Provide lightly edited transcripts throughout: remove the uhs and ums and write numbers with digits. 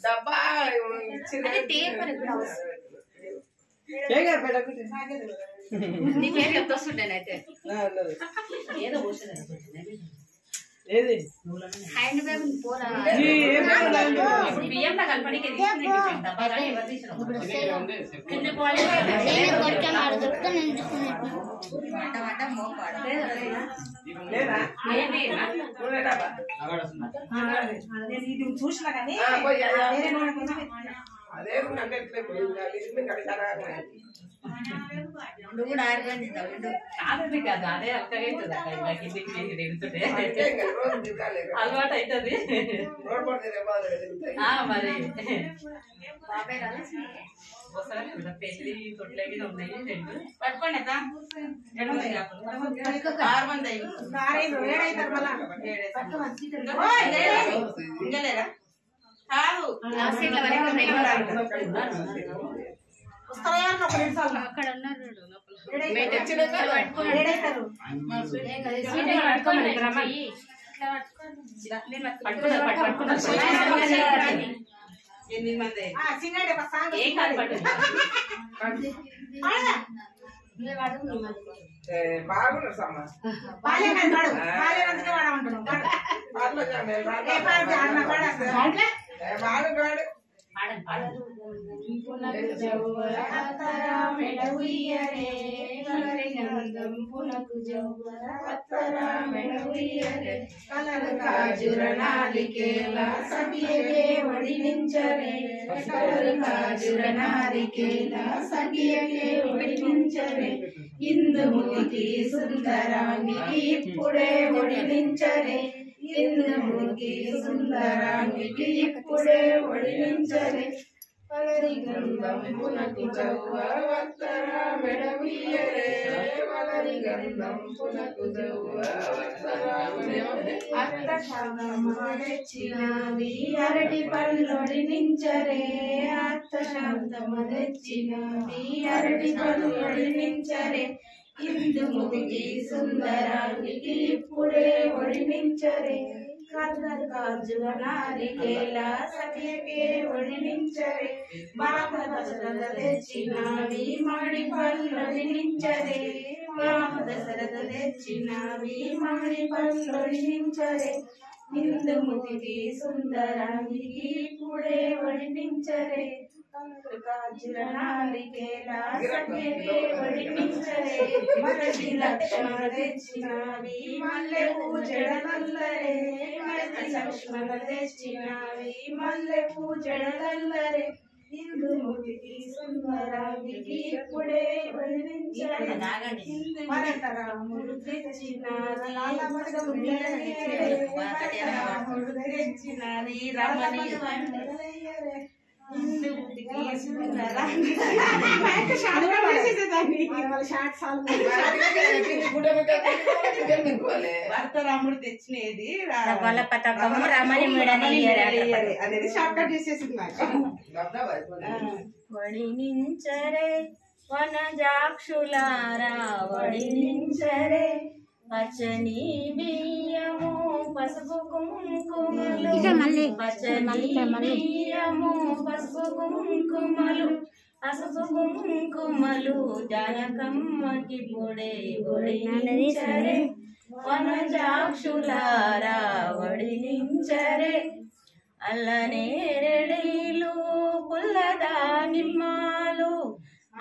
డబ్బా నీ పేరు ఎంత వస్తుండేనైతే ఏదో ఏది హ్యాండ్ బ్యాగ్ పోరా బియ్యం కలపడికి చూసినా కానీ అదే కూడా ఆరుగండి కాదు అదే అక్కడైతుంది అలవాటు అవుతుంది మరి పెళ్లి తొట్లే మీద ఉన్నాయి రెండు పట్టుకోండి ఇంకా లేదా కాదు అక్కడ ఉన్నారు ఎన్ని మంది బాగున్నారు ఇందుముఖి సుందరాంగికి ఇప్పుడే ఒడినించరే ఇందుముఖి సుందరాంగికి ఇప్పుడే ఒడినించరే వలరి గంధంపునకు జౌవత్తర మెడవీయరే వలరి గంధంపునకు జౌవత్తర అత్త శాంతమదెచ్చినవి అరటి పళ్ళొడినించరే అత్త శాంతమదెచ్చినవి అరటి పళ్ళొడినించరే ఇందుముఖి సుందరాంగికి ఇప్పుడే ఒడినించరే కర్ణకార్జున నారికేల సఖియకే ఒడినించరే బాధ దశరథ తెచ్చినవి మామిడి పళ్ళొడినించరే బాధ దశరథ తెచ్చినవి మామిడి పళ్ళొడినించరే ఇందుముఖి సుందరాంగికి ఇప్పుడే ఒడినించరే కర్ణకార్జున నారికేల సఖియకే ఒడినించరే మరది లక్ష్మణ తెచ్చినవి మల్లె పూజడలల్లరే మరది లక్ష్మణ తెచ్చినవి మల్లె పూజడలల్లరే ఇందుముఖి సుందరాంగికి ఇప్పుడే ఒడినించరే మరతరాముడు తెచ్చినది రాముడు తెచ్చినది రమణి భర్తరాముడు తెచ్చినది అనేది షార్ట్ కట్ చేసేసింది వడినించరే వనజాక్షులారా వడినించరే పచ్చని బియ్యము పసుపు కుంకుమలు పచ్చని బియ్యము పసుపు కుంకుమలు పసుపు కుంకుమలు జానకమ్మకి పొడే వడినించరే వనజాక్షులారా వడినించరే అల్లనేరెడీలు పుల్లదానిమ్మాలు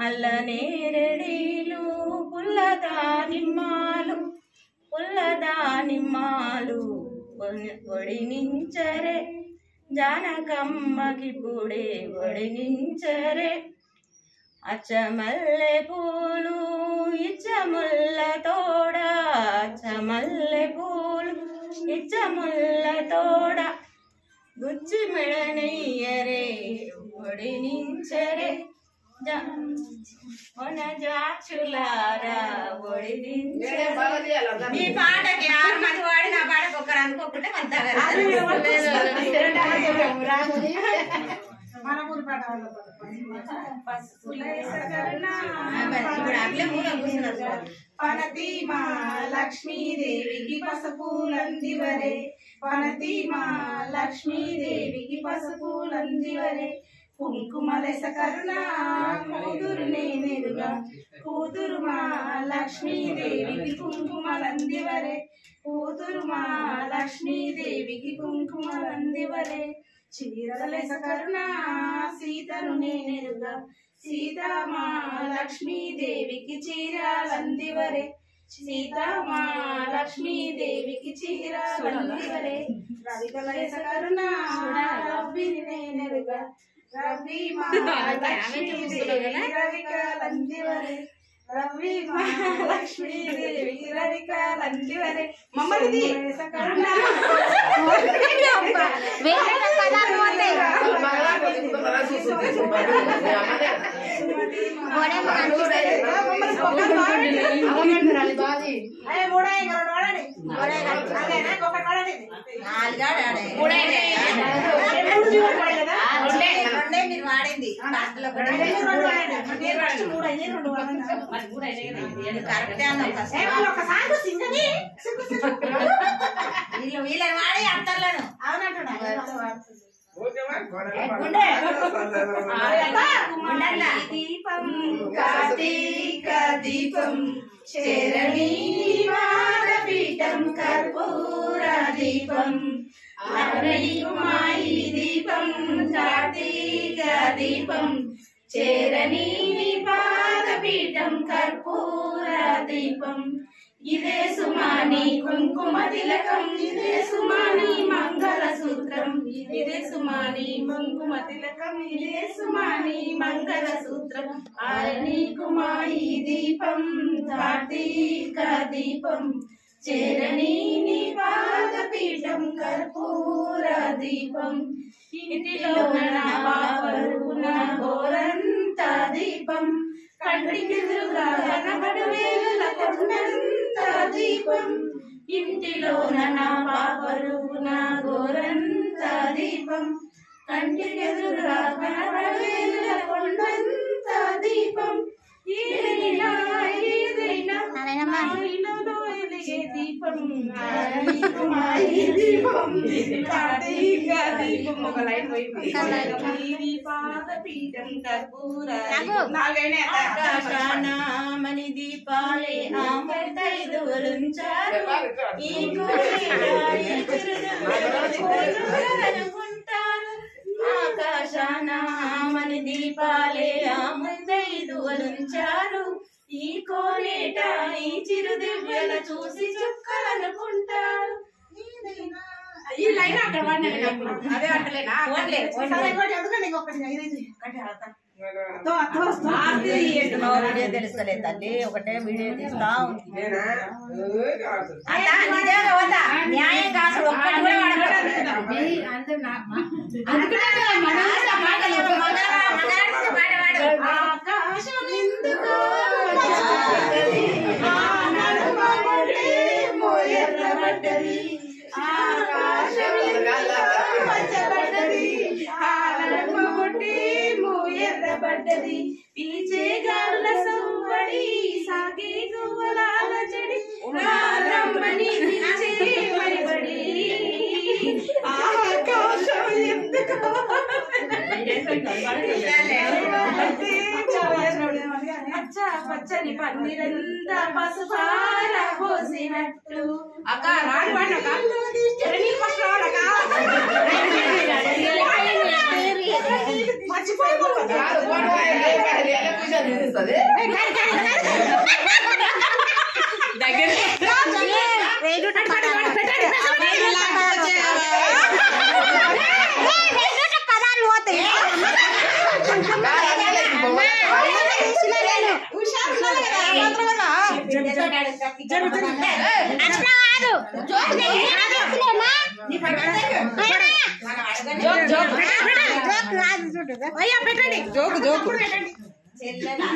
అల్లనేరెడీలు పుల్లదానిమ్మాలు పుల్లదానిమ్మాలు ఒడినించరే జానకమ్మకి పొడే ఒడినించరే అచ్చమల్లె పూలు ఇచ్చముల్ల తోడ అచ్చమల్లె పూలు ఇచ్చముల్ల తోడ గుచ్చి మెడనయ్యరే ఒడినించరే వనజాక్షులారా ఒడినించరే ఈ పాటకి 6 మంది వాడి నా పాటకు ఒకరు అనుకోకుంటే మన పనతి మా లక్ష్మీదేవికి పసుపులందివరే పనతి మా లక్ష్మీదేవికి పసుపులందివరే కుంకుమలెస కరుణ కూతురు నేనెరుగా కూతురు మా లక్ష్మీదేవికి కుంకుమలందివరే కూతురు మా లక్ష్మీదేవికి కుంకుమలందివరే చీరలెస కరుణ సీతను నేనెరుగా సీత మా లక్ష్మీదేవికి చీరలందివరే సీత మా లక్ష్మీదేవికి చీరలందివరే రవికలెస కరుణ రవ్విని నేనెరుగా రవి మా లక్ష్మీదేవి రవికలందివరే రవి మా లక్ష్మీదేవి రవికలందివరే మమ్మల్ని కరుణ మీరు వాడింది వీళ్ళని వాడి అత్తర్లను దీపం కార్తీక దీపం శరణీ పీఠం కర్పూర దీపం అరుణికుమాయి దీపం కార్తీక దీపం చరణీ పాదపీఠం కర్పూర దీపం ఇదే సుమాని కుంకుమ తిలకం ఇదే సుమాని మంగళ సూత్రం ఇదే సుమాని కుంకుమ తిలకం ఇదే సుమాని మంగళ సూత్రం అరుణికుమాయి దీపం కార్తీక దీపం చరణీ పాదపీఠం కర్పూర దీపం ఇంటిలో నా గోరంత దీపం కంటికెదురుగా కనబడు వేల కొండంత దీపం ఇంటిలో నా పాపరున గోరంత దీపం కంటికెదురుగా కనబడు వేల కొండంత దీపం ఏదైనా దీపం దీపం కార్తీక దీపం ఒక లైన్ పోయింది పాదపీఠం కర్పూర ఆకాశానామని దీపాలే ఆమెదైదువరుంచారు ఈ అనుకుంటారు ఆకాశానామని దీపాలే ఆమెదైదువరుంచారు ఈ కోనేట ఈ చిరు దివ్యల చూసి చుక్కలనుకుంటారు ఈ లైన్ అక్కడ అదే అంటలేనా తెలుస్తలేదు తల్లి ఒకటే వీడియో తీస్తా ఉంది న్యాయం కాదు ఒక్కటి పడ్డది పీచే గాల సవ్వడి సాగే గువ్వలాల చెడి రారమ్మని పిలిచే వడిబడి ఆకాశం ఎందుకు పచ్చ పచ్చని పందిరంతా పసుపార పోసినట్టు అక్క రాడు వాడక జోక్